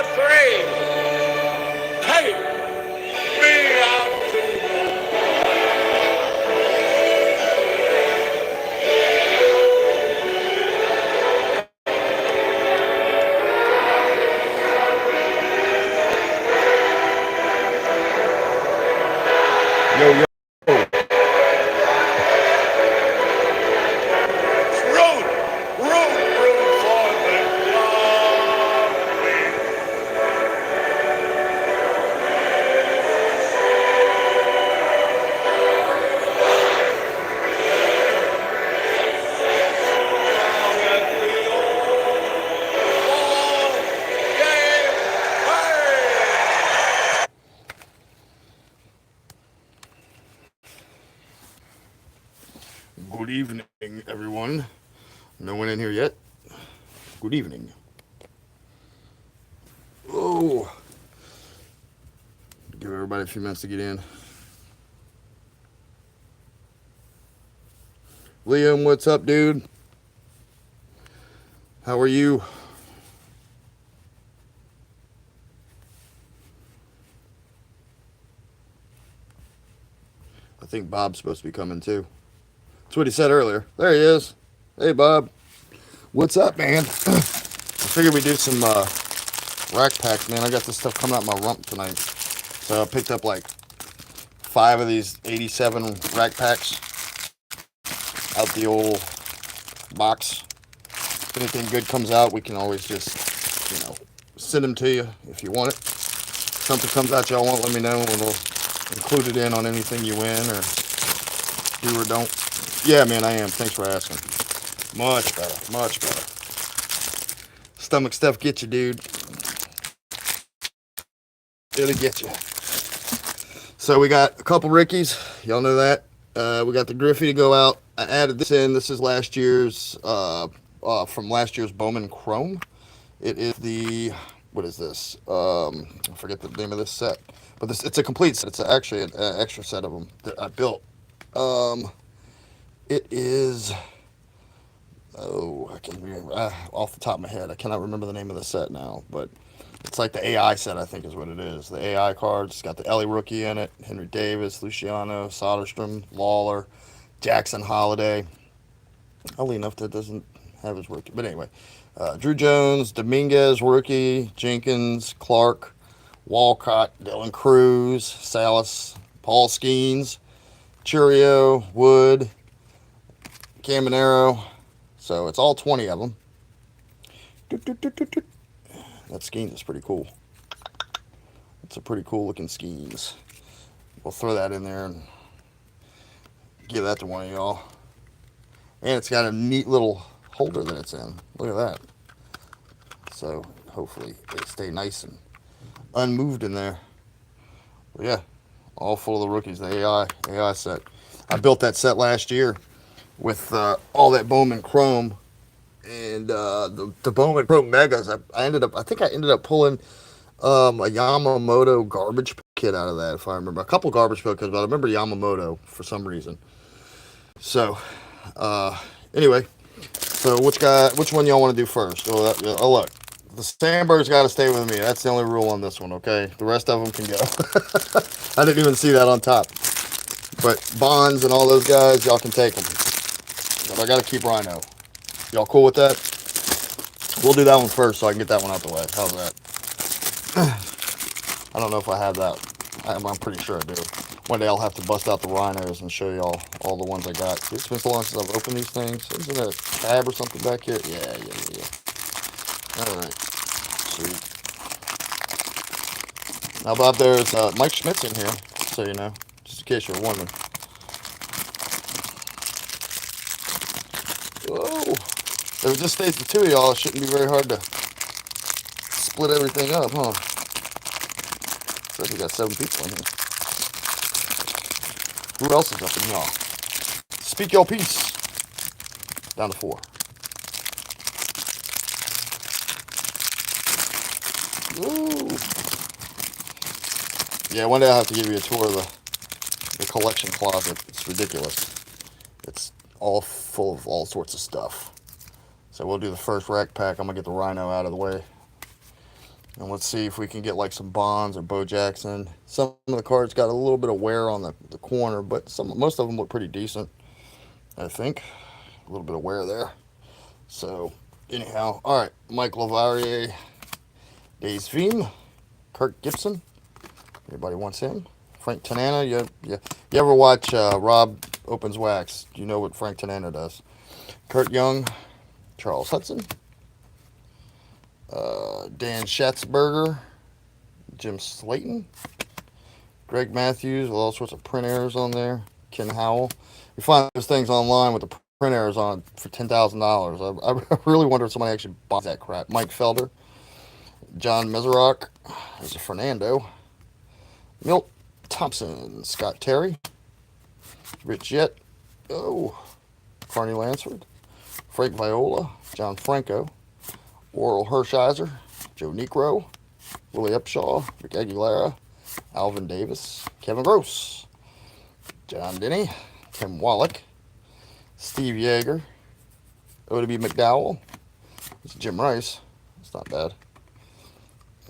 three. Take me out to Yo, yo. root, root for the glory. Good evening, everyone. No one in here yet. Good evening. Oh, give everybody a few minutes to get in. Liam, what's up, dude? How are you? I think Bob's supposed to be coming too. That's what he said earlier. There he is. Hey, Bob. What's up, man? I figured we'd do some rack packs, man. I got this stuff coming out my rump tonight. So I picked up like 5 of these 87 rack packs out the old box. If anything good comes out, we can always just, send them to you if you want it. If something comes out y'all want, let me know, and we'll include it in on anything you win or do or don't. Yeah, man, I am. Thanks for asking. Much better. Much better. Stomach stuff get you, dude. It'll get you. So we got a couple Rickeys. Y'all know that. We got the Griffey to go out. I added this in. This is last year's, from last year's Bowman Chrome. It is the, what is this? I forget the name of this set. But it's a complete set. It's actually an extra set of them that I built. It is, I can't remember, off the top of my head. I cannot remember the name of the set now. But it's like the AI set, I think is what it is. The AI cards. It's got the Ellie rookie in it. Henry Davis, Luciano, Soderstrom, Lawler, Jackson Holiday. Oddly enough, that doesn't have his rookie. But anyway, Drew Jones, Dominguez, rookie, Jenkins, Clark, Walcott, Dylan Cruz, Salas, Paul Skeens, Churio, Wood, Caminero. So it's all 20 of them. That Skeens is pretty cool. It's a pretty cool looking Skeens. We'll throw that in there and give that to one of y'all. And it's got a neat little holder that it's in. Look at that. So hopefully they stay nice and unmoved in there. But yeah, all full of the rookies, the AI set. I built that set last year with all that Bowman Chrome and the Bowman Chrome Megas. I think I ended up pulling a Yamamoto garbage kit out of that, if I remember. A couple garbage kits, but I remember Yamamoto for some reason. So, anyway, so which one y'all want to do first? Oh, look, the Sandberg's got to stay with me. That's the only rule on this one, okay? The rest of them can go. I didn't even see that on top. But Bonds and all those guys, y'all can take them. But I got to keep Rhino. Y'all cool with that? We'll do that one first so I can get that one out the way. How's that? I don't know if I have that. I'm pretty sure I do. One day I'll have to bust out the Rhinos and show y'all all the ones I got. It's been so long since I've opened these things. Isn't there a tab or something back here? Yeah. All right. Sweet. Now, Bob, there's Mike Schmidt's in here, so you know, just in case you're wondering. Whoa. If it just stays the two of y'all, it shouldn't be very hard to split everything up, huh? Looks like we got 7 people in here. Who else is up in y'all? Speak your piece. Down to 4. Ooh. Yeah, one day I'll have to give you a tour of the collection closet. It's ridiculous. It's all full of all sorts of stuff. So we'll do the first rack pack. I'm going to get the Rhino out of the way. And let's see if we can get like some Bonds or Bo Jackson. Some of the cards got a little bit of wear on the corner, but most of them look pretty decent, I think. A little bit of wear there. So, anyhow, all right. Mike Lavarier, Days Veem, Kirk Gibson. Everybody wants him. Frank Tanana. You ever watch Rob Opens Wax? Do you know what Frank Tanana does? Kurt Young, Charles Hudson, Dan Schatzberger, Jim Slayton, Greg Matthews with all sorts of print errors on there. Ken Howell. You find those things online with the print errors on for $10,000. I really wonder if somebody actually buys that crap. Mike Felder, John Meserock, there's a Fernando, Milt Thompson, Scott Terry, Rich Jett, Carney Lansford, Frank Viola, John Franco, Oral Hershiser, Joe Necro, Willie Upshaw, Rick Aguilera, Alvin Davis, Kevin Gross, John Denny, Tim Wallach, Steve Yeager, ODB McDowell, Jim Rice. It's not bad.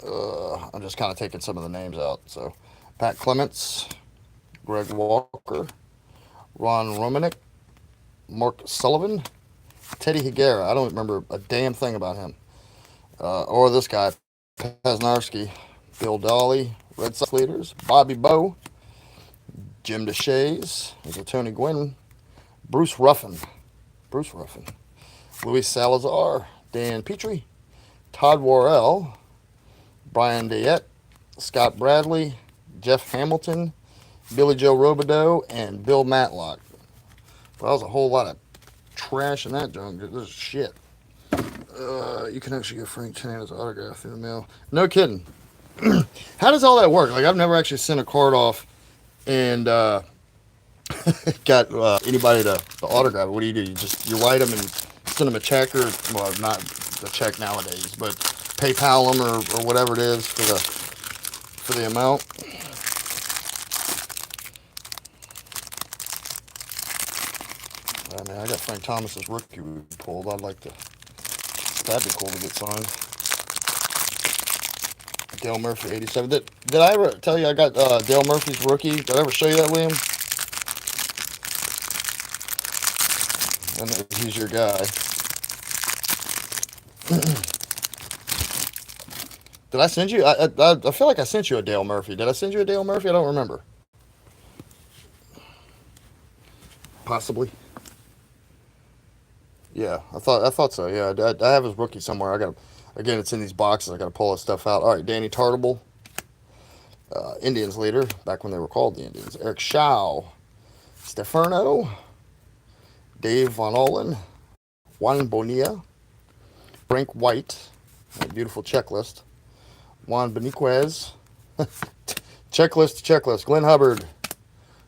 I'm just kind of taking some of the names out. So, Pat Clements, Greg Walker, Ron Romanek, Mark Sullivan, Teddy Higuera. I don't remember a damn thing about him. Or this guy, Paznarski, Bill Dolly, Red Sox leaders, Bobby Bowe, Jim DeShays, there's a Tony Gwynn, Bruce Ruffin, Luis Salazar, Dan Petrie, Todd Worrell, Brian Dayette, Scott Bradley, Jeff Hamilton, Billy Joe Robideau, and Bill Matlock. Well, that was a whole lot of trash in that junk. This is shit. You can actually get Frank Tanana's autograph through the mail. No kidding. How does all that work? Like, I've never actually sent a card off and got anybody to autograph it. What do? You write them and send them a check, or well, not the check nowadays, but PayPal them or whatever it is for the amount. I mean, I got Frank Thomas's rookie we pulled. I'd like to. That'd be cool to get signed. Dale Murphy, 87. Did I ever tell you I got Dale Murphy's rookie? Did I ever show you that, William? And he's your guy. Did I send you? I feel like I sent you a Dale Murphy. Did I send you a Dale Murphy? I don't remember. Possibly. Yeah, I thought so. Yeah, I have his rookie somewhere. I got again. It's in these boxes. I got to pull this stuff out. All right, Danny Tartable, Indians leader back when they were called the Indians. Eric Shaw, Stefano, Dave Von Olin, Juan Bonilla, Frank White, a beautiful checklist. Juan Beniquez, checklist. Glenn Hubbard,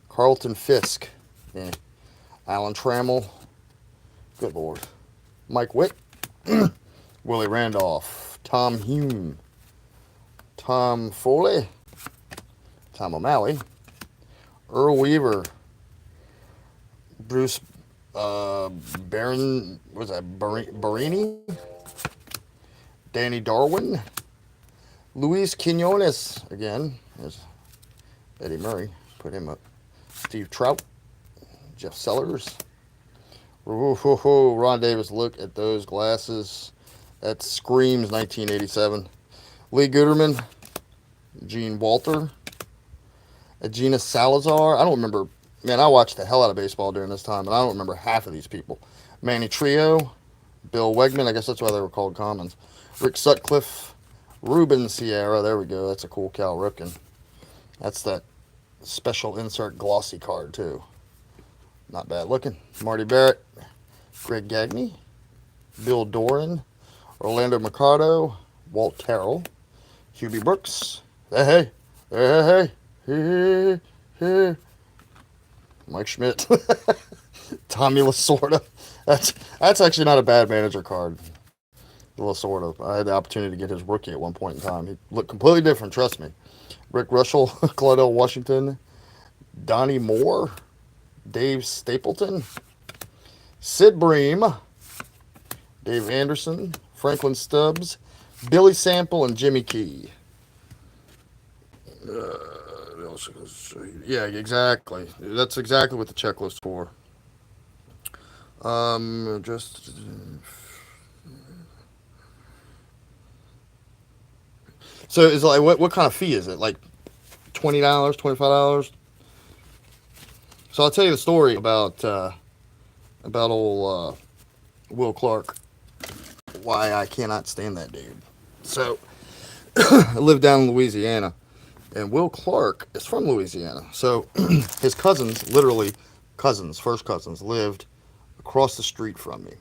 Carlton Fisk, yeah. Alan Trammell, good lord, Mike Witt, Willie Randolph, Tom Hume, Tom Foley, Tom O'Malley, Earl Weaver, Bruce Baron, was that Barini, Danny Darwin, Luis Quinones, again, there's Eddie Murray, put him up, Steve Trout, Jeff Sellers, Ron Davis, look at those glasses, that screams 1987, Lee Guterman, Gene Walter, Gina Salazar, I don't remember, man, I watched the hell out of baseball during this time, and I don't remember half of these people, Manny Trio, Bill Wegman, I guess that's why they were called Commons, Rick Sutcliffe, Ruben Sierra, there we go, that's a cool Cal Ripken. That's that special insert glossy card, too. Not bad looking. Marty Barrett, Greg Gagne, Bill Doran, Orlando Mercado, Walt Terrell, Hubie Brooks, hey, Mike Schmidt, Tommy Lasorda. That's actually not a bad manager card. Lasorda. I had the opportunity to get his rookie at one point in time. He looked completely different, trust me. Rick Russell, Claudel Washington, Donnie Moore, Dave Stapleton, Sid Bream, Dave Anderson, Franklin Stubbs, Billy Sample and Jimmy Key. Yeah, exactly. That's exactly what the checklist for. Just so it's like what kind of fee is it? Like $20, $25? So I'll tell you the story about old Will Clark. Why I cannot stand that dude. So I live down in Louisiana, and Will Clark is from Louisiana. So his cousins, literally cousins, first cousins, lived across the street from me.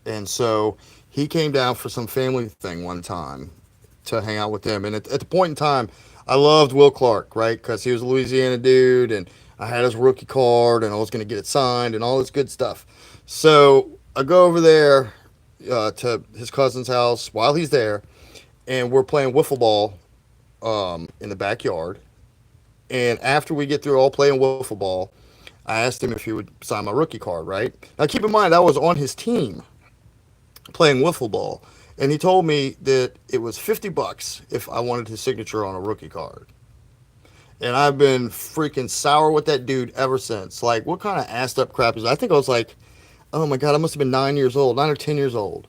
And so he came down for some family thing one time to hang out with them. And at the point in time, I loved Will Clark, right? Because he was a Louisiana dude, and I had his rookie card, and I was going to get it signed, and all this good stuff. So I go over there to his cousin's house while he's there, and we're playing wiffle ball in the backyard. And after we get through all playing wiffle ball, I asked him if he would sign my rookie card, right? Now, keep in mind, I was on his team playing wiffle ball, and he told me that it was $50 if I wanted his signature on a rookie card. And I've been freaking sour with that dude ever since. Like, what kind of assed up crap is that? I think I was like, oh my God, I must have been 9 years old, 9 or 10 years old.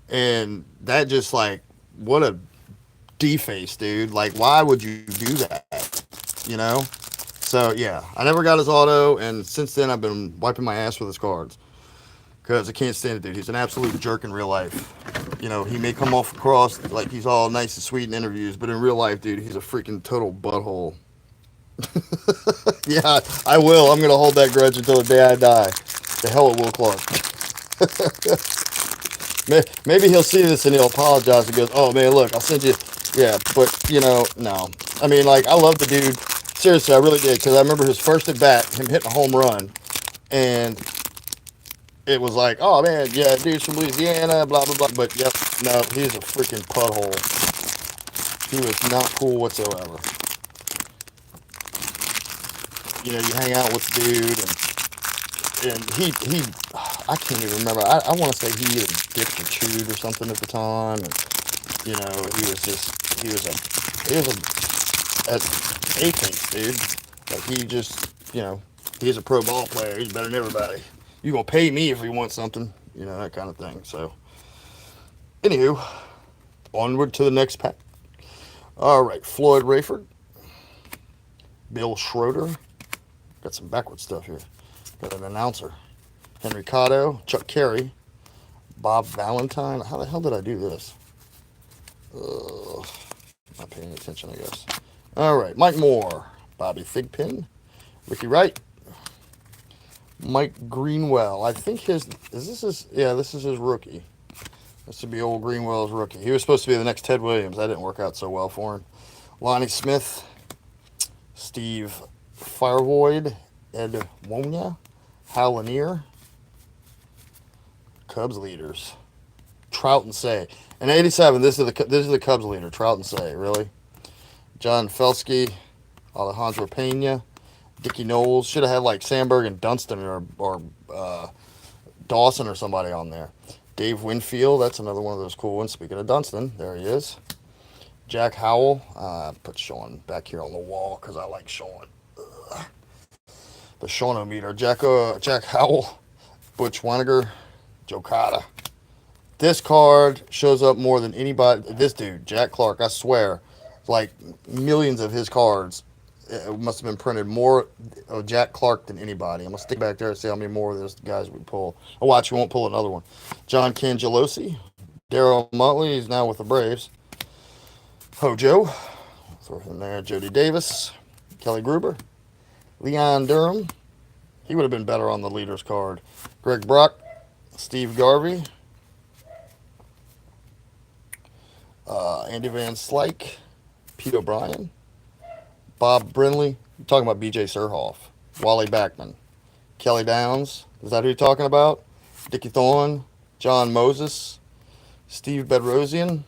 And that just like, what a deface, dude. Like, why would you do that? You know? So, yeah, I never got his auto, and since then I've been wiping my ass with his cards. Because I can't stand it, dude. He's an absolute jerk in real life. You know, he may come off across like he's all nice and sweet in interviews, but in real life, dude, he's a freaking total butthole. Yeah, I will. I'm gonna hold that grudge until the day I die. The hell with Will Clark. Maybe he'll see this and he'll apologize and goes, "Oh man, look, I'll send you." Yeah, but no. I mean, like, I love the dude. Seriously, I really did because I remember his first at bat, him hitting a home run, and it was like, "Oh man, yeah, dude's from Louisiana, blah blah blah." But yep, no, he's a freaking putthole. He was not cool whatsoever. You hang out with the dude, and he I can't even remember. I want to say he either dipped or chewed or something at the time, and he was a a-face, dude. Like, he's a pro ball player. He's better than everybody. You gonna pay me if you want something, that kind of thing. So, anywho, onward to the next pack. All right, Floyd Rayford, Bill Schroeder. Got some backward stuff here. Got an announcer. Henry Cotto, Chuck Carey, Bob Valentine. How the hell did I do this? Not paying attention, I guess. All right, Mike Moore, Bobby Thigpen, Ricky Wright, Mike Greenwell. I think this is his rookie. This would be old Greenwell's rookie. He was supposed to be the next Ted Williams. That didn't work out so well for him. Lonnie Smith, Steve Firevoid, Ed Wonya, Hal Lanier, Cubs leaders, Trout and Say. In '87, this is the Cubs leader, Trout and Say. Really, John Felsky, Alejandro Pena, Dickie Knowles. Should have had like Sandberg and Dunston or Dawson or somebody on there. Dave Winfield, that's another one of those cool ones. Speaking of Dunston, there he is. Jack Howell. Put Sean back here on the wall because I like Sean. The Sean-o-meter. Jack Howell, Butch Waniger, Joe Cotta. This card shows up more than anybody. This dude, Jack Clark, I swear, like millions of his cards. It must have been printed more of Jack Clark than anybody. I'm going to stick back there and see how many more of those guys we pull. Oh, watch, we won't pull another one. John Cangelosi, Darryl Muttley, he's now with the Braves. Hojo, throw him there. Jody Davis, Kelly Gruber, Leon Durham. He would have been better on the leaders card. Greg Brock, Steve Garvey, Andy Van Slyke, Pete O'Brien, Bob Brinley. You're talking about B.J. Surhoff, Wally Backman, Kelly Downs. Is that who you're talking about? Dickie Thorne, John Moses, Steve Bedrosian,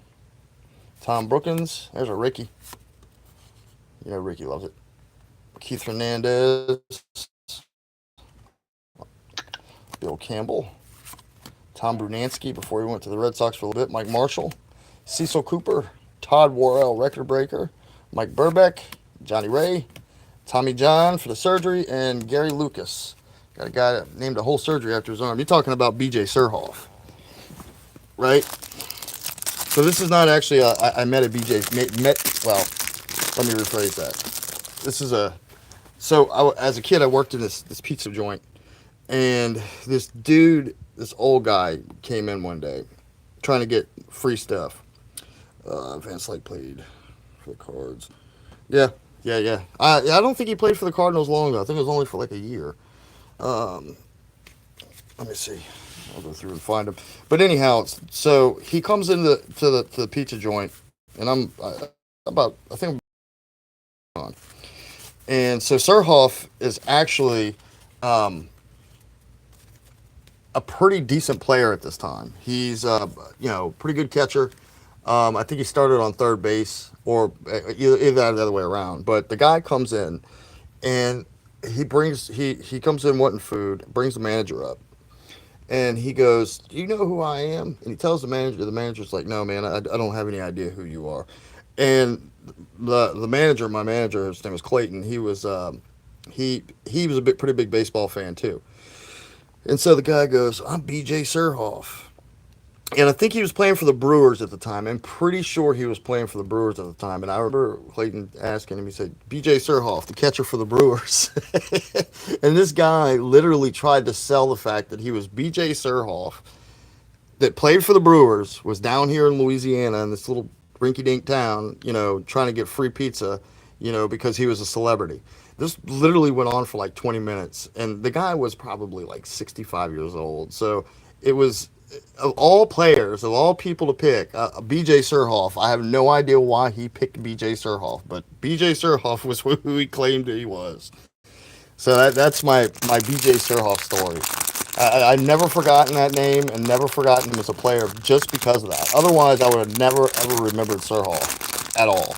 Tom Brookins. There's a Ricky. Ricky loves it. Keith Hernandez, Bill Campbell, Tom Brunansky before he went to the Red Sox for a little bit, Mike Marshall, Cecil Cooper, Todd Worrell, record breaker, Mike Burbeck, Johnny Ray, Tommy John for the surgery, and Gary Lucas. Got a guy that named a whole surgery after his arm. You're talking about B.J. Surhoff, right? So this is not actually I met a B.J. Well, let me rephrase that. This is a so as a kid I worked in this pizza joint, and this dude, this old guy, came in one day trying to get free stuff. Van Slyke played for the Cards. Yeah, yeah. I don't think he played for the Cardinals long though. I think it was only for like a year. Um, Let me see. I'll go through and find him. But anyhow, so he comes into to the pizza joint, and I think on. And so Surhoff is actually um, a pretty decent player at this time. He's pretty good catcher. I think he started on third base or either that or the other way around. But the guy comes in and he comes in wanting food, brings the manager up, and he goes, "Do you know who I am?" And he tells the manager. The manager's like, "No, man, I don't have any idea who you are." And the manager, my manager, his name was Clayton. He was a pretty big baseball fan too. And so the guy goes, "I'm B.J. Surhoff." And I think he was playing for the Brewers at the time. I'm pretty sure he was playing for the Brewers at the time. And I remember Clayton asking him, he said, "B.J. Surhoff, the catcher for the Brewers." And this guy literally tried to sell the fact that he was B.J. Surhoff, that played for the Brewers, was down here in Louisiana in this little rinky-dink town, trying to get free pizza, because he was a celebrity. This literally went on for like 20 minutes, and the guy was probably like 65 years old. So it was, of all players, of all people to pick, B.J. Surhoff. I have no idea why he picked B.J. Surhoff, but B.J. Surhoff was who he claimed he was. So that's my B.J. Surhoff story. I've never forgotten that name and never forgotten him as a player just because of that. Otherwise, I would have never ever remembered Surhoff at all.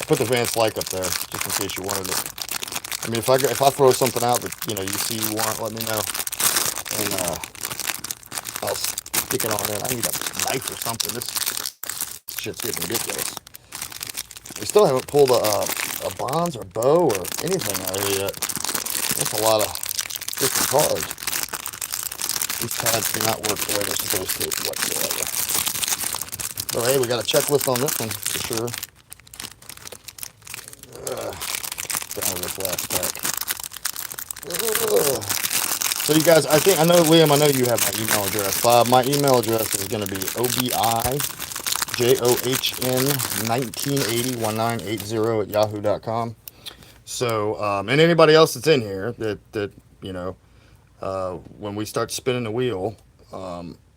I put the Van Slyke up there just in case you wanted it. I mean, if I throw something out that you see you want, let me know, and I'll stick it on in. I need a knife or something. This shit's getting ridiculous. We still haven't pulled a Bonds or Bow or anything out of here yet. That's a lot of freaking cards. These cards do not work the way they're supposed to whatsoever. But hey, we got a checklist on this one for sure. Down to this last pack. So you guys, I know Liam, I know you have my email address. My email address is going to be OBIJOHN19801980 at yahoo.com. So, and anybody else that's in here that when we start spinning the wheel,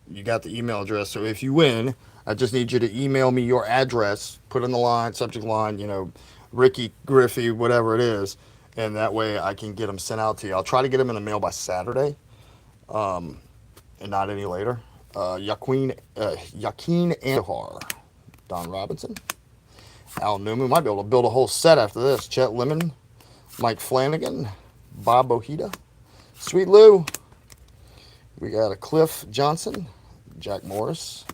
you got the email address. So if you win, I just need you to email me your address, put in the line, subject line, Rickey, Griffey, whatever it is, and that way I can get them sent out to you. I'll try to get them in the mail by Saturday, and not any later. Yaqueen Andujar, Don Robinson, Al Newman. Might be able to build a whole set after this. Chet Lemon, Mike Flanagan, Bob Ojeda, Sweet Lou. We got a Cliff Johnson, Jack Morris,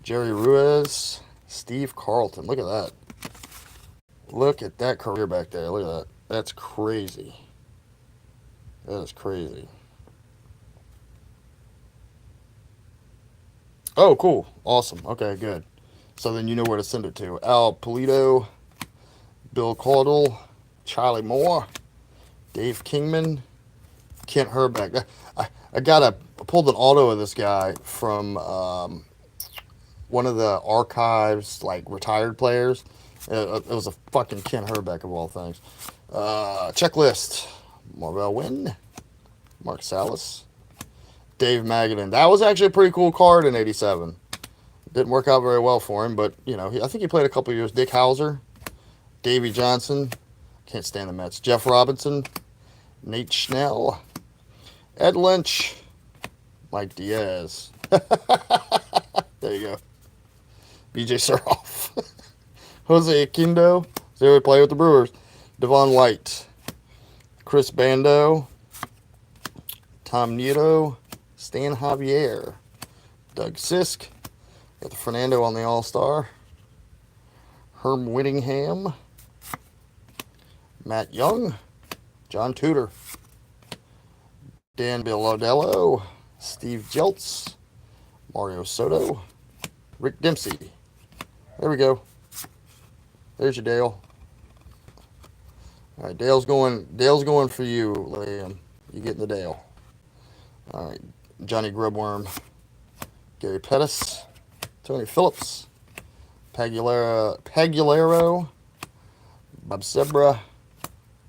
Jerry Ruiz, Steve Carlton. Look at that. Look at that career back there. Look at that. That's crazy. That is crazy. Oh, cool. Awesome. Okay, good. So then you know where to send it to. Al Polito, Bill Caudle, Charlie Moore, Dave Kingman, Kent Herbeck. I pulled an auto of this guy from one of the archives, like retired players. It was a fucking Kent Herbeck of all things. Checklist. Marvell Wynn, Mark Salas, Dave Magadan. That was actually a pretty cool card in '87. Didn't work out very well for him, but I think he played a couple of years. Dick Hauser, Davey Johnson. Can't stand the Mets. Jeff Robinson, Nate Schnell, Ed Lynch, Mike Diaz. There you go. B.J. Surhoff. Jose Aquindo. They would play with the Brewers. Devon White. Chris Bando. Tom Nieto. Stan Javier. Doug Sisk. Got the Fernando on the All-Star. Herm Whittingham. Matt Young. John Tudor. Dan Bilodello. Steve Jeltz. Mario Soto. Rick Dempsey. There we go. There's your Dale. All right, Dale's going for you, Liam. You getting the Dale. All right, Johnny Grubworm. Gary Pettis. Tony Phillips. Pagulero. Bob Sebra.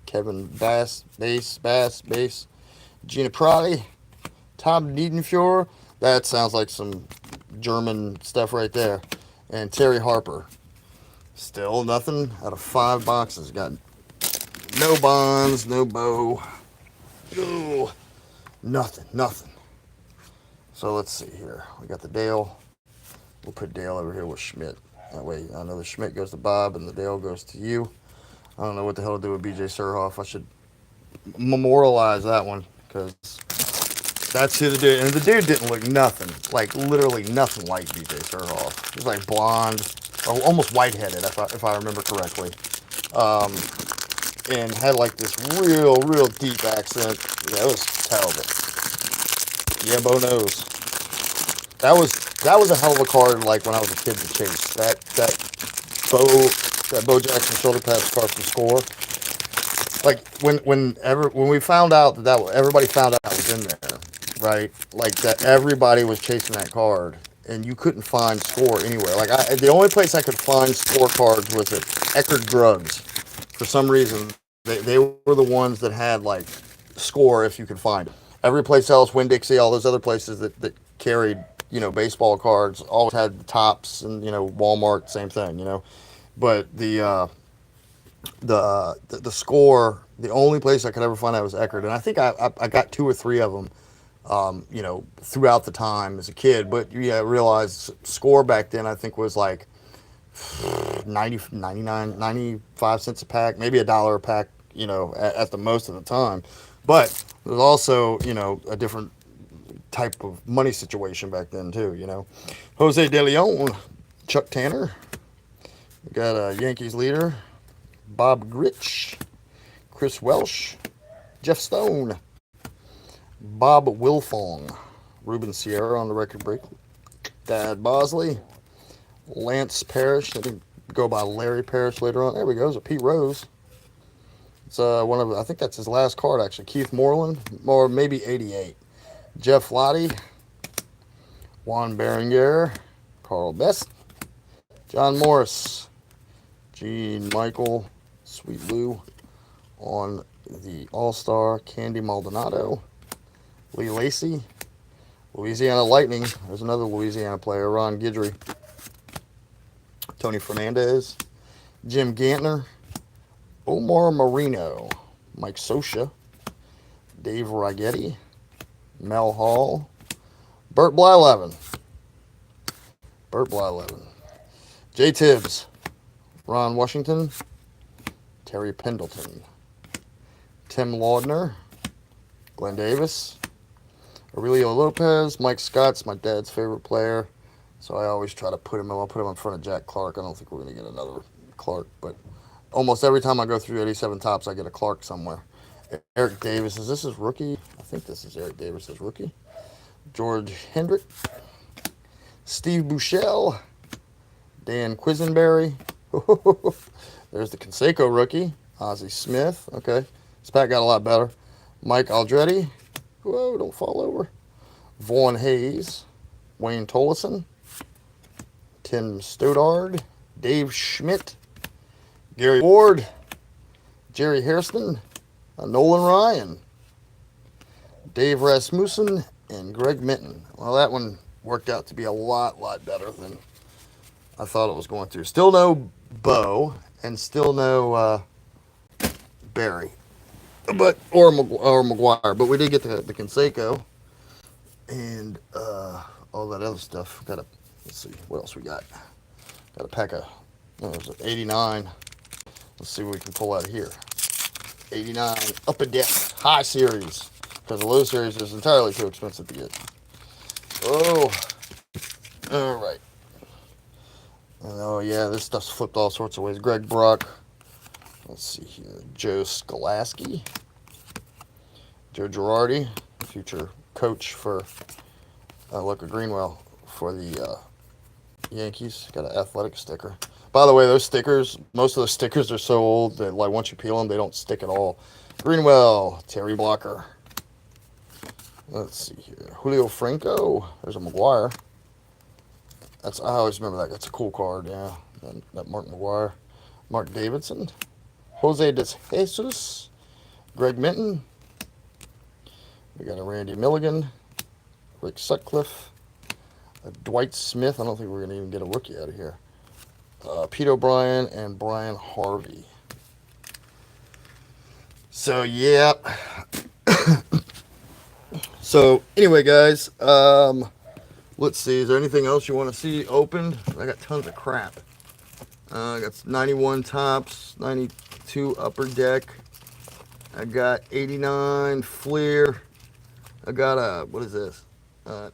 Kevin Bass. Gina Prati. Tom Niedenfuhr. That sounds like some German stuff right there. And Terry Harper. Still nothing out of 5 boxes. Got no Bonds, no Bo. Ooh, nothing. So let's see here. We got the Dale. We'll put Dale over here with Schmidt. That way I know the Schmidt goes to Bob and the Dale goes to you. I don't know what the hell to do with BJ Surhoff. I should memorialize that one because that's who the dude. And the dude didn't look nothing, like literally nothing like BJ Surhoff. He was like blonde, almost white-headed, if I remember correctly. And had like this real deep accent. Yeah, it was terrible. Yeah, Bo knows. That was a hell of a card. Like when I was a kid to chase Bo Jackson shoulder pads card from Score. Like when we found out that everybody found out that was in there, right? Like that everybody was chasing that card, and you couldn't find Score anywhere. Like the only place I could find Score cards was at Eckerd Drugs. For some reason, they were the ones that had like Score if you could find it. Every place else, Winn-Dixie, all those other places that carried, baseball cards, always had Tops and, Walmart, same thing, But the Score, the only place I could ever find that was Eckerd. And I think I got 2 or 3 of them, throughout the time as a kid. But I realized Score back then I think was like 95 cents a pack, maybe $1 a pack, at the most of the time. But there's also, a different type of money situation back then too, Jose De Leon, Chuck Tanner. We got a Yankees leader, Bob Grich, Chris Welsh, Jeff Stone, Bob Wilfong, Ruben Sierra on the record break, Dad Bosley, Lance Parrish. I think go by Larry Parrish later on. There we go. It's a Pete Rose. It's I think that's his last card actually. Keith Moreland, or maybe 88. Jeff Lottie, Juan Berenguer, Carl Best, John Morris, Gene Michael, Sweet Lou on the All-Star, Candy Maldonado, Lee Lacy, Louisiana Lightning. There's another Louisiana player, Ron Guidry, Tony Fernandez, Jim Gantner, Omar Marino, Mike Scioscia, Dave Righetti, Mel Hall, Burt Blyleven, Jay Tibbs, Ron Washington, Terry Pendleton, Tim Laudner, Glenn Davis, Aurelio Lopez. Mike Scott's my dad's favorite player, so I always try to put him in front of Jack Clark. I don't think we're going to get another Clark, but almost every time I go through 87 Tops, I get a Clark somewhere. Eric Davis, is this his rookie? I think this is Eric Davis's rookie. George Hendrick, Steve Buechele, Dan Quisenberry. There's the Canseco rookie, Ozzie Smith. Okay, this pack got a lot better. Mike Aldretti. Whoa, don't fall over. Vaughn Hayes, Wayne Tolleson, Tim Stoddard, Dave Schmidt, Gary Ward, Jerry Hairston, Nolan Ryan, Dave Rasmussen, and Greg Minton. Well, that one worked out to be a lot better than I thought it was going to. Still no Bo, and still no Barry, or McGuire. But we did get the Canseco and all that other stuff. Let's see what else we got. Got a pack of, there's an 89. Let's see what we can pull out here. 89 Upper Deck High Series, because the low series is entirely too expensive to get. Oh, All right. And oh yeah, this stuff's flipped all sorts of ways. Greg Brock. Let's see here. Joe Skolaski. Joe Girardi, future coach for Luca Greenwell for the Yankees. Got an athletic sticker. By the way, those stickers, most of the stickers are so old that like once you peel them, they don't stick at all. Greenwell, Terry Blocker. Let's see here. Julio Franco. There's a McGuire. I always remember that. That's a cool card, yeah. That Mark McGuire. Mark Davidson. Jose de Jesus. Greg Minton. We got a Randy Milligan. Rick Sutcliffe. Dwight Smith. I don't think we're going to even get a rookie out of here. Pete O'Brien and Brian Harvey. So, yeah. So, anyway, guys. Let's see. Is there anything else you want to see opened? I got tons of crap. I got 91 tops, 92 upper deck. I got 89 Fleer. I got a, what is this?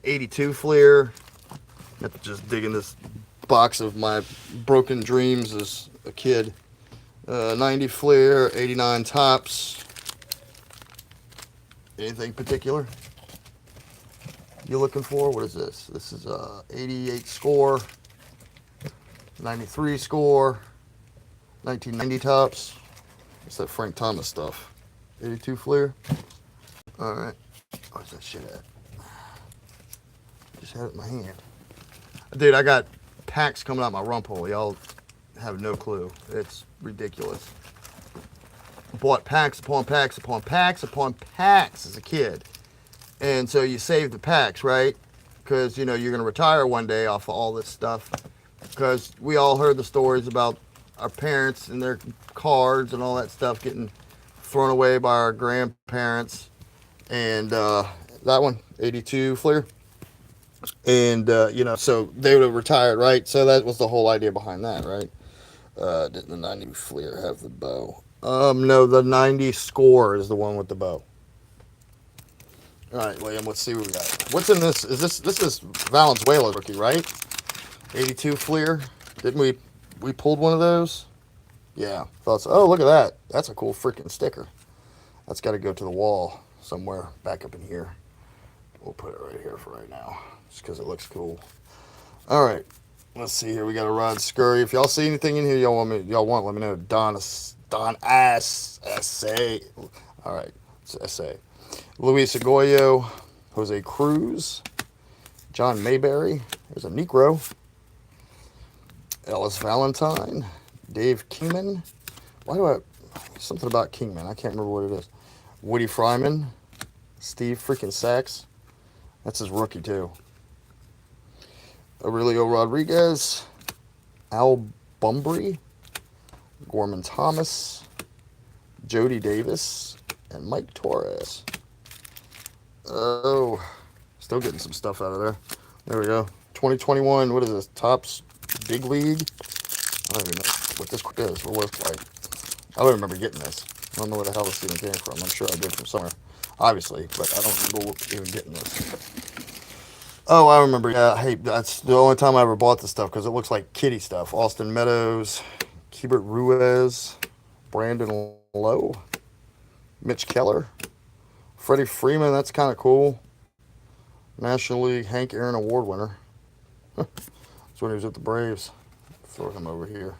82 Fleer. I have to just dig in this box of my broken dreams as a kid. 90 Fleer, 89 tops. Anything particular you're looking for? What is this? This is 88 score, 93 score, 1990 tops. What's that Frank Thomas stuff? 82 Fleer. All right. Where's that shit at? Just had it in my hand. Dude, I got packs coming out my rump hole. Y'all have no clue. It's ridiculous. Bought packs upon packs upon packs upon packs as a kid. And so you save the packs, right? Because, you know, you're going to retire one day off of all this stuff. Because we all heard the stories about our parents and their cards and all that stuff getting thrown away by our grandparents. And that one, 82 Fleer. And, you know, so they would have retired, right? So that was the whole idea behind that, right? Didn't the 90 Fleer have the bow? No, the 90 score is the one with the bow. All right, William, let's see what we got. What's in this? This is Valenzuela's rookie, right? 82 Fleer. Didn't we pulled one of those? Yeah, thought so. Oh, look at that. That's a cool freaking sticker. That's got to go to the wall somewhere back up in here. We'll put it right here for right now, just because it looks cool. All right, let's see here. We got a Rod Scurry. If y'all see anything in here y'all want, let me know. Don S.A. All right, it's S.A. Luis Agoyo, Jose Cruz, John Mayberry. There's a Necro. Ellis Valentine, Dave Kingman. Something about Kingman. I can't remember what it is. Woody Fryman, Steve freaking Sachs. That's his rookie too. Aurelio Rodriguez, Al Bumbry, Gorman Thomas, Jody Davis, and Mike Torres. Oh, still getting some stuff out of there. There we go. 2021, what is this? Topps Big League? I don't even know what this is or what it's like. I don't remember getting this. I don't know where the hell this even came from. I'm sure I did from somewhere, obviously, but I don't remember even getting this. Oh, I remember. Yeah, hey, that's the only time I ever bought this stuff because it looks like kitty stuff. Austin Meadows, Keibert Ruiz, Brandon Lowe, Mitch Keller, Freddie Freeman. That's kind of cool. National League Hank Aaron Award winner. That's when he was at the Braves. Throw him over here.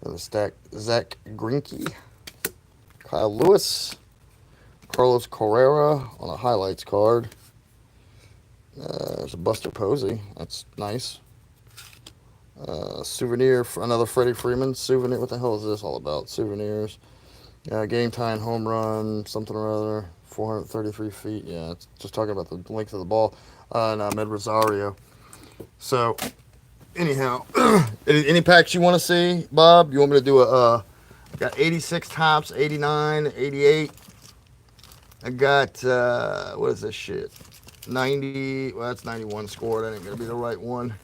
Another stack. Zach Greinke, Kyle Lewis, Carlos Correa on a highlights card. There's a Buster Posey. That's nice. Souvenir for another Freddie Freeman. Souvenir. What the hell is this all about? Souvenirs. Game time home run. Something or other. 433 feet. Yeah, it's just talking about the length of the ball. And Med Rosario. So, anyhow, any packs you want to see, Bob? You want me to do got 86 tops, 89, 88. I got, what is this shit? 90, well, that's 91 score. That ain't going to be the right one.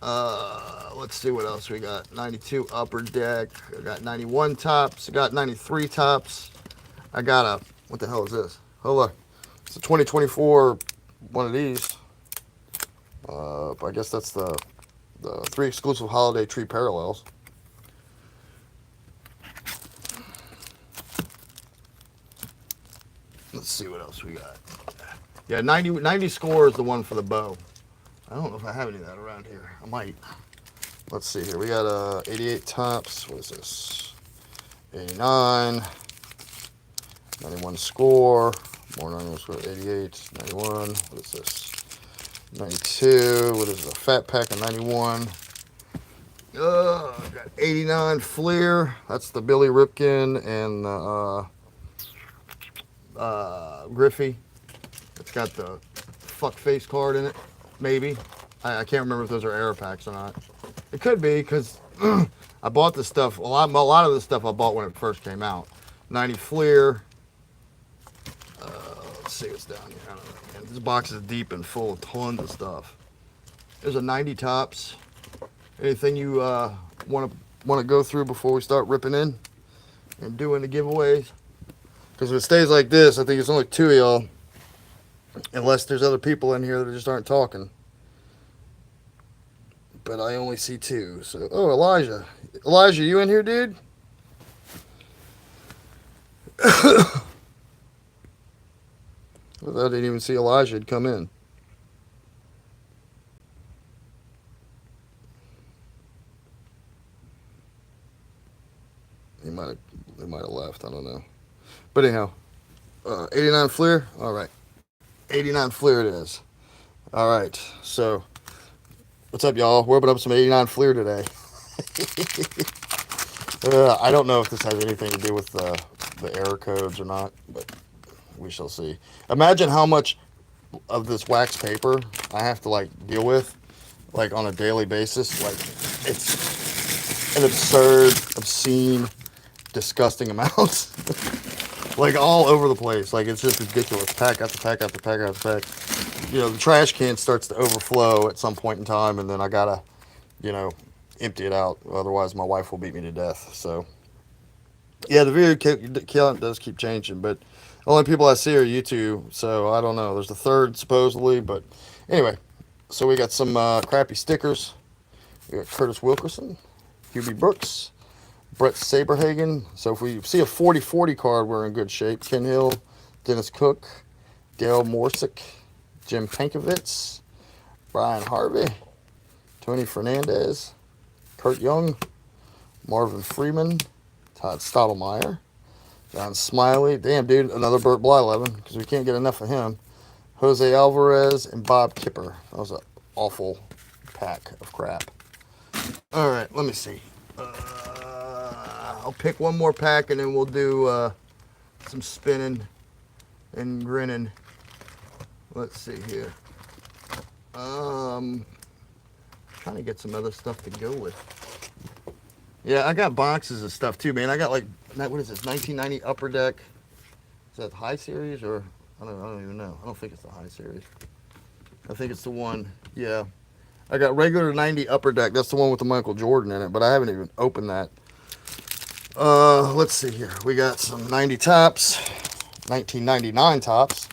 Let's see what else we got. 92 upper deck. I got 91 tops. I got 93 tops. I got a, what the hell is this? Hold on. It's a 2024 one of these. I guess that's the 3 exclusive holiday tree parallels. Let's see what else we got. Yeah, 90 score is the one for the bow. I don't know if I have any of that around here. I might. Let's see here. We got 88 tops. What is this? 89. 91 score. More 91 score. 88. 91. What is this? 92. What is this? A fat pack of 91. Got 89 Fleer. That's the Billy Ripken and Griffey. It's got the fuck face card in it. Maybe. I can't remember if those are error packs or not. It could be because I bought this stuff. A lot of this stuff I bought when it first came out. 90 Fleer. Let's see what's down here. I don't know. Man, this box is deep and full of tons of stuff. There's a 90 tops. Anything you want to go through before we start ripping in and doing the giveaways? Because if it stays like this, I think it's only 2 of y'all. Unless there's other people in here that just aren't talking. But I only see 2. So, oh, Elijah. Elijah, you in here, dude? I didn't even see Elijah had come in. He might have left. I don't know. But anyhow, 89 Fleer. All right, 89 Fleer it is. All right. So, what's up, y'all? We're opening up some 89 Fleer today. I don't know if this has anything to do with the error codes or not, but we shall see. Imagine how much of this wax paper I have to like deal with, like on a daily basis. Like it's an absurd, obscene, disgusting amount. Like all over the place. Like it's just ridiculous. Pack after pack after pack after pack. You know, the trash can starts to overflow at some point in time, and then I gotta, empty it out. Otherwise, my wife will beat me to death. So, yeah, the video count does keep changing, but the only people I see are you two. So I don't know. There's the third supposedly, but anyway. So we got some crappy stickers. We got Curtis Wilkerson, Hubie Brooks, Brett Saberhagen. So if we see a 40-40 card, we're in good shape. Ken Hill, Dennis Cook, Dale Morsick, Jim Pankovitz, Brian Harvey, Tony Fernandez, Kurt Young, Marvin Freeman, Todd Stottlemyre, John Smiley. Damn, dude, another Burt Blyleven because we can't get enough of him. Jose Alvarez and Bob Kipper. That was an awful pack of crap. All right, let me see. I'll pick one more pack and then we'll do some spinning and grinning. Let's see here. Trying to get some other stuff to go with. Yeah, I got boxes of stuff too, man. I got like, what is this, 1990 Upper Deck? Is that High Series or, I don't even know. I don't think it's the High Series. I think it's the one, yeah. I got regular 90 Upper Deck. That's the one with the Michael Jordan in it, but I haven't even opened that. Let's see here. We got some 90 tops, 1999 tops,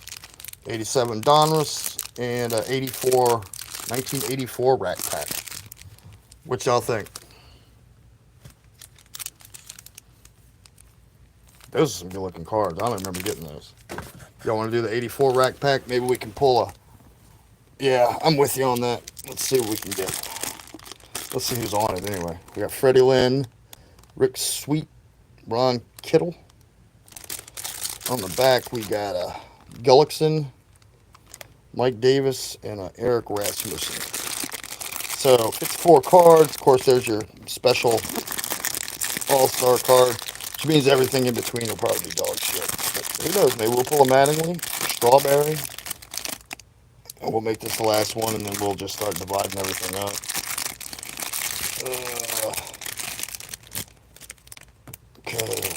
87 Donruss, and 1984 rack pack. What y'all think? Those are some good looking cards. I don't remember getting those. Y'all want to do the 84 rack pack? Maybe we can pull a... Yeah, I'm with you on that. Let's see what we can get. Let's see who's on it anyway. We got Freddie Lynn, Rick Sweet, Ron Kittle. On the back, we got Gullickson, Mike Davis, and Eric Rasmussen. So, 54 cards. Of course, there's your special all-star card, which means everything in between will probably be dog shit. But who knows? Maybe we'll pull a Mattingly, Strawberry, and we'll make this the last one, and then we'll just start dividing everything up. Okay.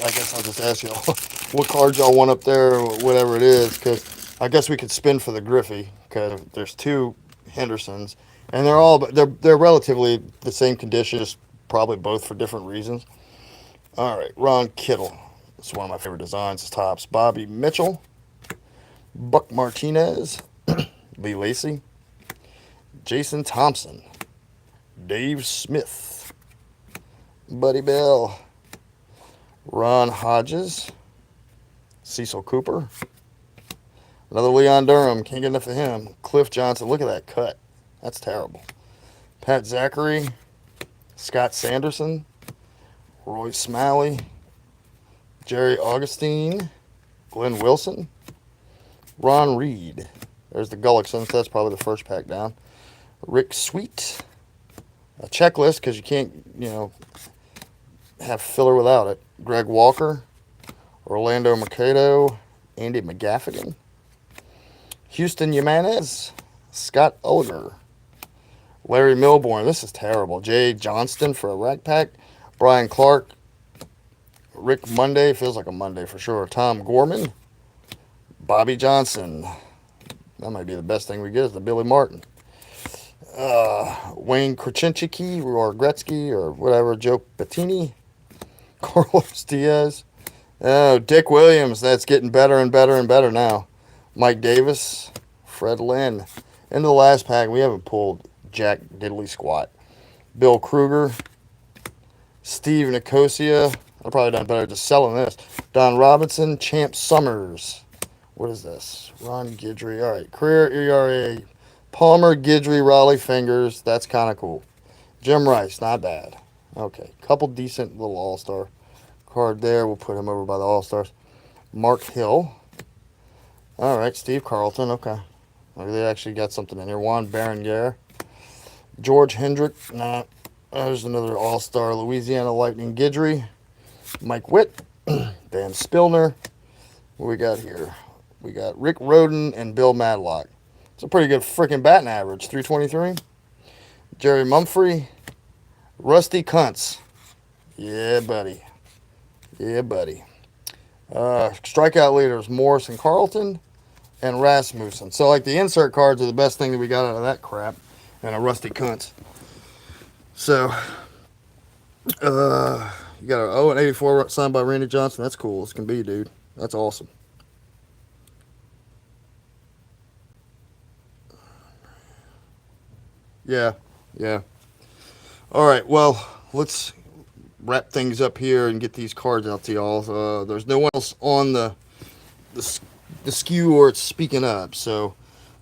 I guess I'll just ask y'all what cards y'all want up there, or whatever it is, because I guess we could spin for the Griffey, because there's 2 Hendersons, and they're relatively the same condition, just probably both for different reasons. All right, Ron Kittle. It's one of my favorite designs. It's tops. Bobby Mitchell, Buck Martinez, Lee Lacy, Jason Thompson, Dave Smith, Buddy Bell, Ron Hodges, Cecil Cooper, another Leon Durham. Can't get enough of him. Cliff Johnson. Look at that cut. That's terrible. Pat Zachary, Scott Sanderson, Roy Smalley, Jerry Augustine, Glenn Wilson, Ron Reed. There's the Gullicksons. That's probably the first pack down. Rick Sweet. A checklist because you can't, have filler without it. Greg Walker, Orlando Mercado, Andy McGaffigan, Houston Jimenez, Scott Ulger, Larry Milbourne. This is terrible. Jay Johnston for a rack pack. Brian Clark, Rick Monday. Feels like a Monday for sure. Tom Gorman, Bobby Johnson. That might be the best thing we get is the Billy Martin. Wayne Krachinski or Gretzky or whatever. Joe Bettini, Carlos Diaz. Oh, Dick Williams. That's getting better and better and better now. Mike Davis, Fred Lynn. Into the last pack, we haven't pulled jack diddly squat. Bill Kruger, Steve Nicosia. I've probably done better just selling this. Don Robinson, Champ Summers. What is this? Ron Guidry. All right. Career ERA. Palmer, Guidry, Raleigh Fingers. That's kind of cool. Jim Rice. Not bad. Okay. Couple decent little all-star card there. We'll put him over by the all-stars. Mark Hill. All right. Steve Carlton. Okay. Maybe they actually got something in here. Juan Berenguer. George Hendrick. Nah. There's another all-star. Louisiana Lightning Guidry. Mike Witt. Dan Spillner. What we got here? We got Rick Roden and Bill Madlock. It's a pretty good freaking batting average. 323. Jerry Mumphrey. Rusty Kuntz. Yeah, buddy. Yeah, buddy. Strikeout leaders Morris and Carlton and Rasmussen. So, like, the insert cards are the best thing that we got out of that crap. And a Rusty Kuntz. So, you got an 84 signed by Randy Johnson. That's cool as can be, dude. That's awesome. Yeah, yeah. All right, well, let's wrap things up here and get these cards out to y'all. There's no one else on the skew or it's speaking up, so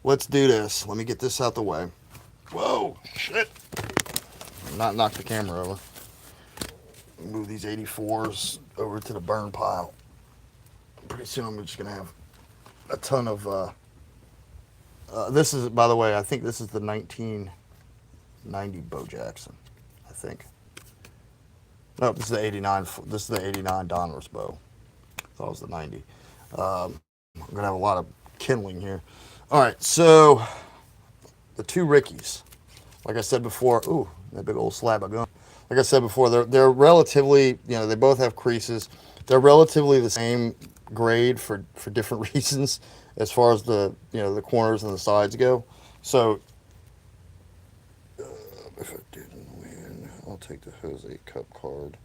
let's do this. Let me get this out the way. Whoa, shit. Not knock the camera over. Move these 84s over to the burn pile. Pretty soon I'm just going to have a ton of... this is, by the way, I think this is the 1990 Bo Jackson, I think. No, this is the 89. This is the 89 Donruss Bo. I thought it was the 90. I'm going to have a lot of kindling here. All right, so the two Rickies. Like I said before, ooh, that big old slab of gum. Like I said before, they're relatively, they both have creases. They're relatively the same grade for different reasons as far as the the corners and the sides go. So if I didn't win, I'll take the Jose Cup card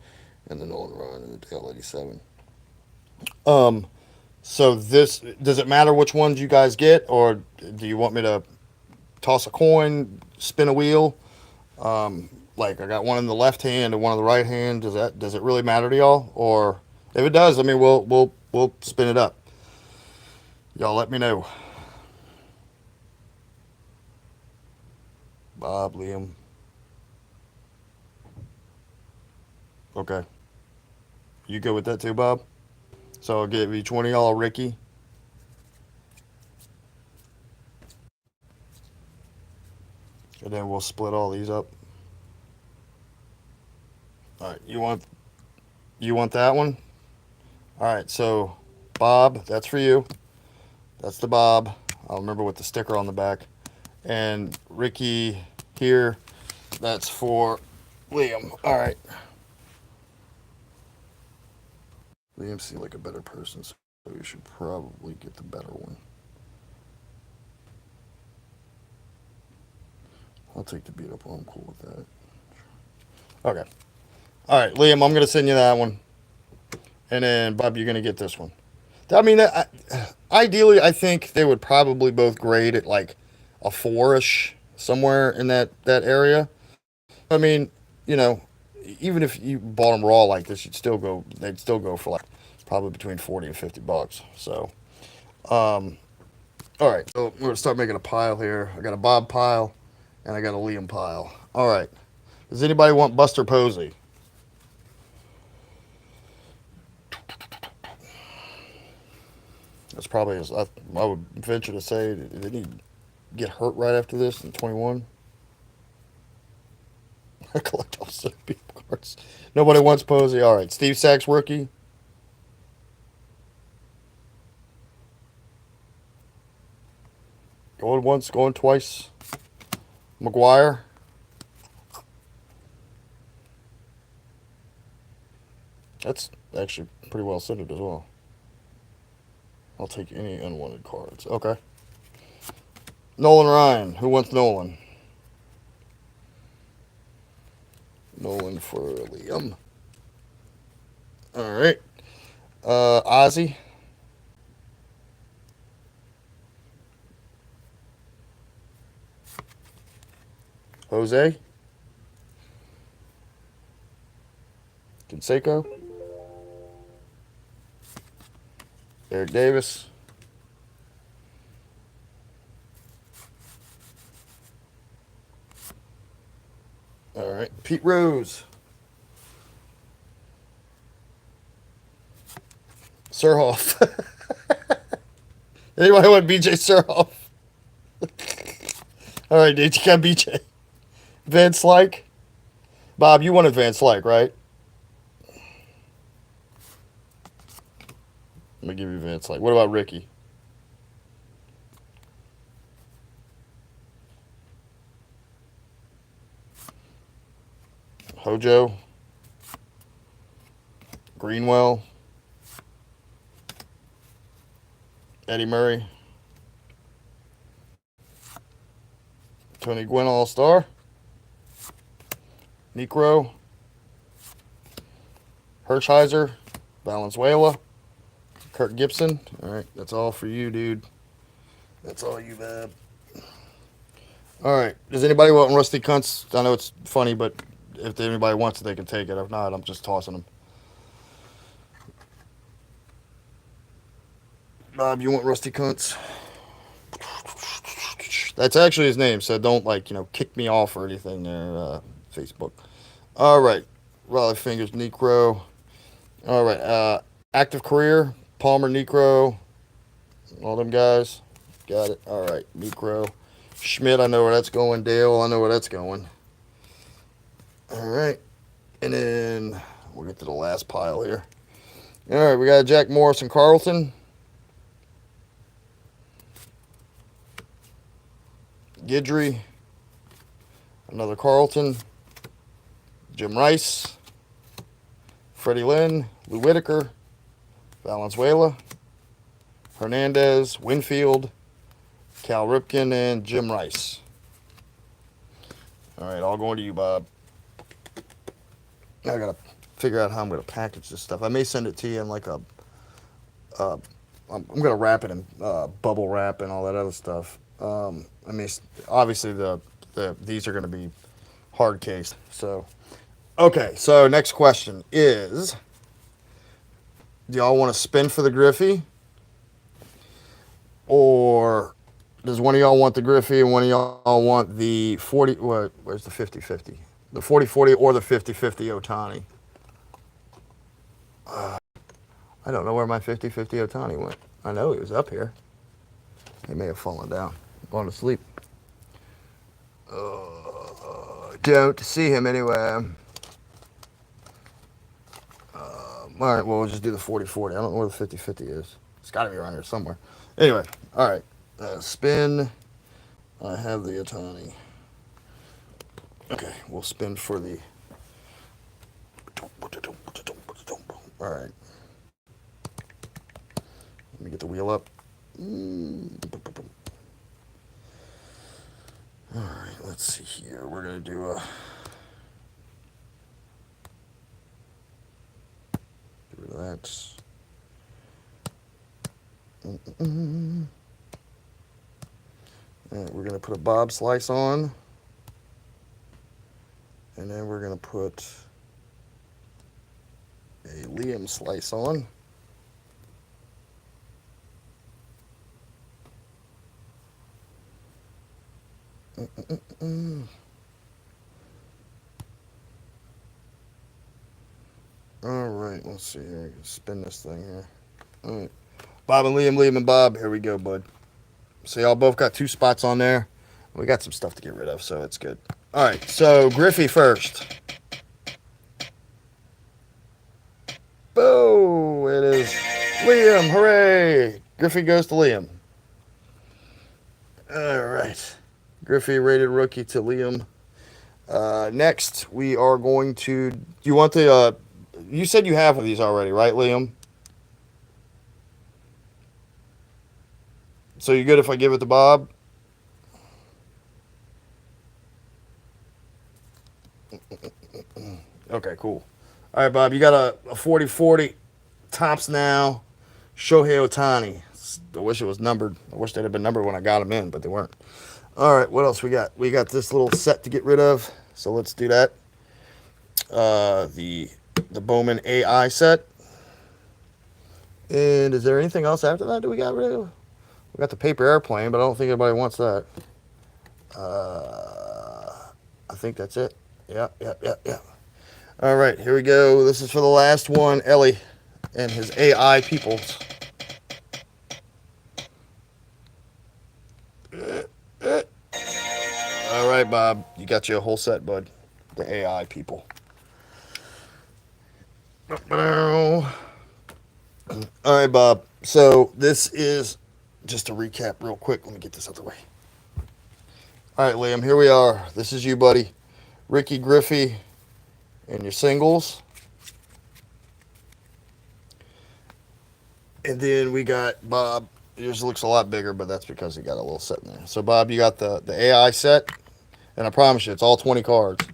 and the Nolan Ryan and the Dale 87. So this, does it matter which ones you guys get, or do you want me to toss a coin, spin a wheel? Like I got one in the left hand and one in the right hand. Does it really matter to y'all? Or if it does, I mean we'll spin it up. Y'all let me know. Bob, Liam. Okay. You good with that too, Bob? So I'll give each one of y'all a Ricky. And then we'll split all these up. All right, you want that one? All right, so Bob, that's for you. That's the Bob. I'll remember with the sticker on the back. And Ricky here, that's for Liam. All right. Liam seems like a better person, so you should probably get the better one. I'll take the beat up one. I'm cool with that. Okay. All right, Liam, I'm going to send you that one. And then, Bob, you're going to get this one. I mean, ideally, I think they would probably both grade at like a four-ish somewhere in that area. I mean, you know, even if you bought them raw like this, they'd still go for like probably between 40 and $50. So, all right, so we're gonna start making a pile here. I got a Bob pile, and I got a Liam pile. All right. Does anybody want Buster Posey? That's probably I would venture to say, did he get hurt right after this in 21? I collect all centerpiece cards. Nobody wants Posey. All right, Steve Sachs rookie. Going once, going twice. McGuire. That's actually pretty well centered as well. I'll take any unwanted cards. Okay. Nolan Ryan. Who wants Nolan? Nolan for Liam. All right. Ozzy. Jose. Canseco. Eric Davis. All right. Pete Rose. Surhoff. Anybody want BJ Surhoff? All right, dude. You got BJ. Van Slyke. Bob, you wanted Van Slyke, right? Let me give you Van Slyke. What about Ricky? Hojo. Greenwell. Eddie Murray. Tony Gwynn All Star. Necro. Hershiser. Valenzuela. Kirk Gibson. All right, that's all for you, dude. That's all you, Bab. All right. Does anybody want Rusty Cunts? I know it's funny, but if anybody wants it, they can take it. If not, I'm just tossing them. Bob, you want Rusty Cunts? That's actually his name, so don't kick me off or anything there, Facebook. All right. Raleigh Fingers, Necro. All right. Active career, Palmer, Necro. All them guys. Got it. All right. Necro. Schmidt, I know where that's going. Dale, I know where that's going. All right. And then we'll get to the last pile here. All right. We got Jack Morrison Carlton. Guidry. Another Carlton. Jim Rice. Freddie Lynn. Lou Whitaker. Valenzuela. Hernandez. Winfield. Cal Ripken, and Jim Rice. All right, all going to you, Bob. I gotta figure out how I'm gonna package this stuff. I may send it to you in like uh I'm gonna wrap it in bubble wrap and all that other stuff. I mean, obviously these are gonna be hard cased. So, okay. So next question is, do y'all want to spin for the Griffey, or does one of y'all want the Griffey and one of y'all want the 40? Where's the 50-50? The 40-40 or the 50-50 Otani? I don't know where my 50-50 Otani went. I know he was up here. He may have fallen down, gone to sleep. Don't see him anywhere. All right, well, we'll just do the 40-40. I don't know where the 50-50 is. It's got to be around here somewhere. Anyway, all right. Spin. I have the Otani. Okay, we'll spin for the. All right. Let me get the wheel up. All right, let's see here. We're going to do a. Get rid of that. All right, we're going to put a Bob slice on. And then we're going to put a Liam slice on. Mm-mm-mm. All right, let's see here. Spin this thing here. All right. Bob and Liam, Liam and Bob. Here we go, bud. So y'all both got 2 spots on there. We got some stuff to get rid of, so it's good. All right, so Griffey first. Boo! It is Liam. Hooray! Griffey goes to Liam. All right. Griffey rated rookie to Liam. Next, we are going to. You want the? You said you have one of these already, right, Liam? So you good if I give it to Bob? Okay, cool. All right, Bob, you got a 40-40 tops now. Shohei Ohtani. I wish it was numbered. I wish they'd have been numbered when I got them in, but they weren't. All right, what else we got? We got this little set to get rid of, so let's do that. The Bowman AI set. And is there anything else after that that we got rid of? We got the paper airplane, but I don't think anybody wants that. I think that's it. Yeah. All right, here we go. This is for the last one, Ellie and his AI peoples. All right, Bob, you got you a whole set, bud. The AI people. All right, Bob. So this is just to recap real quick. Let me get this out of the way. All right, Liam, here we are. This is you, buddy. Rickey Griffey and your singles. And then we got Bob. Yours looks a lot bigger, but that's because he got a little set in there. So, Bob, you got the AI set. And I promise you, it's all 20 cards.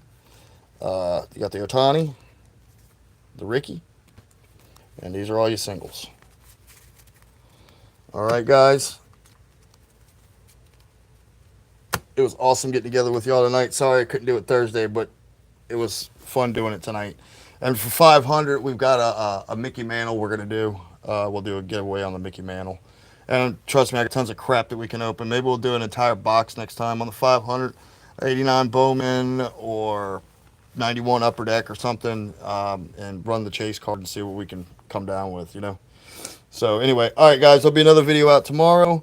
You got the Ohtani, the Rickey, and these are all your singles. All right, guys. It was awesome getting together with y'all tonight. Sorry I couldn't do it Thursday, but it was fun doing it tonight. And for 500, we've got a Mickey Mantle we're going to do. We'll do a giveaway on the Mickey Mantle. And trust me, I got tons of crap that we can open. Maybe we'll do an entire box next time on the 500, 89 Bowman or 91 Upper Deck or something, and run the chase card and see what we can come down with, So anyway, all right, guys, there'll be another video out tomorrow.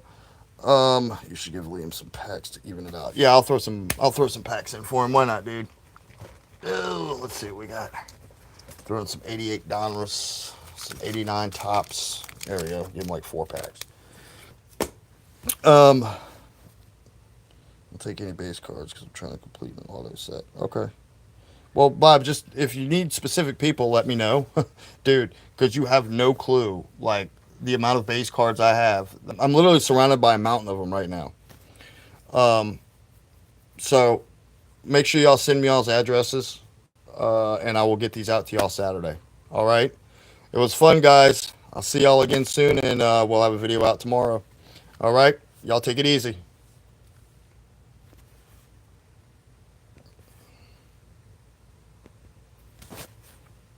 You should give Liam some packs to even it out. Yeah, I'll throw some packs in for him. Why not, dude? Oh, let's see what we got. Throwing some 88 Donruss, some 89 tops. There we go. Give him like 4 packs. I'll take any base cards because I'm trying to complete an auto set. Okay. Well, Bob, just if you need specific people, let me know, dude, because you have no clue, like, the amount of base cards I have. I'm literally surrounded by a mountain of them right now. So make sure y'all send me y'all's addresses, and I will get these out to y'all Saturday. All right? It was fun, guys. I'll see y'all again soon, and we'll have a video out tomorrow. All right? Y'all take it easy.